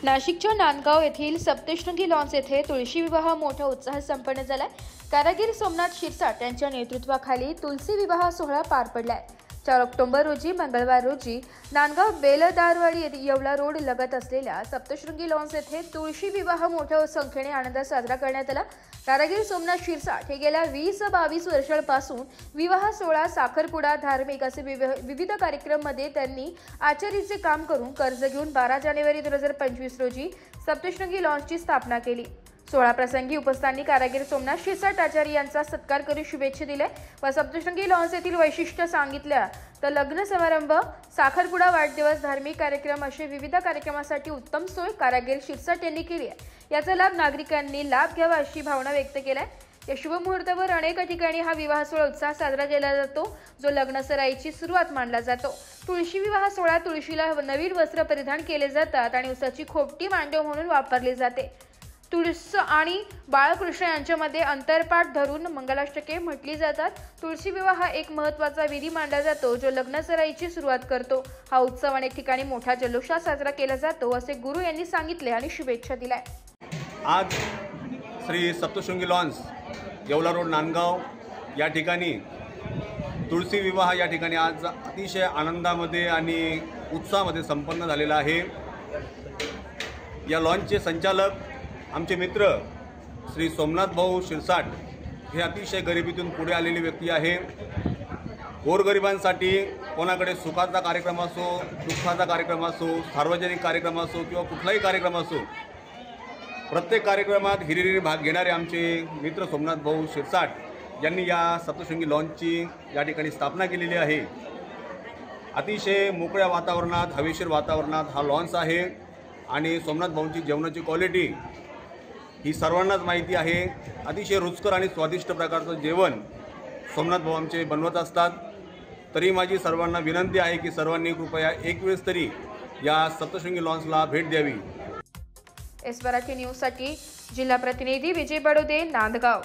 नाशिकच्या नांदगाव येथील सप्तशृंगी लॉन्स येथे तुळशी विवाह मोठा उत्साह संपन्न झालाय। कारागीर सोमनाथ शिरसाट यांच्या नेतृत्वाखाली तुलसी विवाह सोहळा पार पडलाय। 4 ऑक्टोबर रोजी मंगळवार रोजी नांदगाव बेलदारवाडी येवला रोड लगत असलेल्या सप्तशृंगी लॉन्स येथे तुळशी विवाह मोठ्या संख्येने आनंदात साजरा करण्यात आला। कारागीर सोमनाथ शिरसाट हे गेल्या 20-22 वर्षांपासून विवाह सोहळा, साखरपुडा, धार्मिक असे विविध कार्यक्रमांमध्ये त्यांनी आचारीचे काम करून कर्ज घेऊन 12 जानेवारी 2025 रोजी सप्तशृंगी लॉन्सची स्थापना केली। सोहळा प्रसंगी उपस्थांनी कारागीर सोमनाथ शिरसाट आचार्य यांचा सत्कार करून शुभेच्छा दिल्या व सप्तशृंगी लॉन्स येथील वैशिष्ट्य सांगितल्या तर लग्न समारंभ, साखरपुडा, वाढदिवस, धार्मिक कार्यक्रम असे विविध कार्यक्रमासाठी उत्तम सोय कारागीर शिरसाट यांनी केली आहे। याचा लाभ नागरिकांनी लाभ घ्यावा अशी भावना व्यक्त केली आहे। या शुभ मुहूर्तावर अनेक ठिकाणी हा विवाह सोहळा उत्साह साजरा केला जातो, जो लग्न सराईची सुरुवात मानला जातो। तुळशी विवाह सोहळा तुळशीला नवीन वस्त्र परिधान केले जातात आणि उसाची खोपटी मांडव म्हणून वापरली जाते। तुळस आणि बाळकृष्ण यांच्यामध्ये अंतरपाठ धरून मंगलाष्टके म्हटली जातात। तुळशी विवाह हा एक महत्त्वाचा विधी मानला जातो, जो लग्न सराईची सुरुवात करतो। हा उत्सव अनेक ठिकाणी मोठ्या जल्लोषात साजरा केला जातो असे गुरु यांनी सांगितले आणि शुभेच्छा दिल्या। आज श्री सप्तशृंगी लॉन्स येवला रोड नांदगाव या ठिकाणी तुळशी विवाह या ठिकाणी आज अतिशय आनंदामध्ये आणि उत्साहामध्ये संपन्न झालेला आहे। या लॉन्चचे संचालक आमचे मित्र श्री सोमनाथ भाऊ शिरसाट हे अतिशय गरिबीतून पुढे आलेली व्यक्ती आहे। गोरगरिबांसाठी कोणाकडे सुखाचा कार्यक्रम असो, दुःखाचा कार्यक्रम असो, सार्वजनिक कार्यक्रम असो किंवा कुठलाही कार्यक्रम असो, प्रत्येक कार्यक्रमात हिरिरीने भाग घेणारे आमचे मित्र सोमनाथ भाऊ शिरसाट यांनी या सप्तशृंगी लॉन्चची या ठिकाणी स्थापना केलेली आहे। अतिशय मोकळ्या वातावरणात, हवेशीर वातावरणात हा लॉन्च आहे आणि सोमनाथ भाऊंची जेवणाची क्वालिटी ही सर्वांनाच माहिती आहे। अतिशय रुचकर आणि स्वादिष्ट प्रकारचं जेवण सोमनाथ भाऊ आमचे बनवत असतात। तरी माझी सर्वांना विनंती आहे की सर्वांनी कृपया एक वेळेस तरी या सप्तशृंगी लॉन्सला भेट द्यावी। एस मराठी न्यूजसाठी जिल्हा प्रतिनिधी विजय बडोदे, नांदगाव।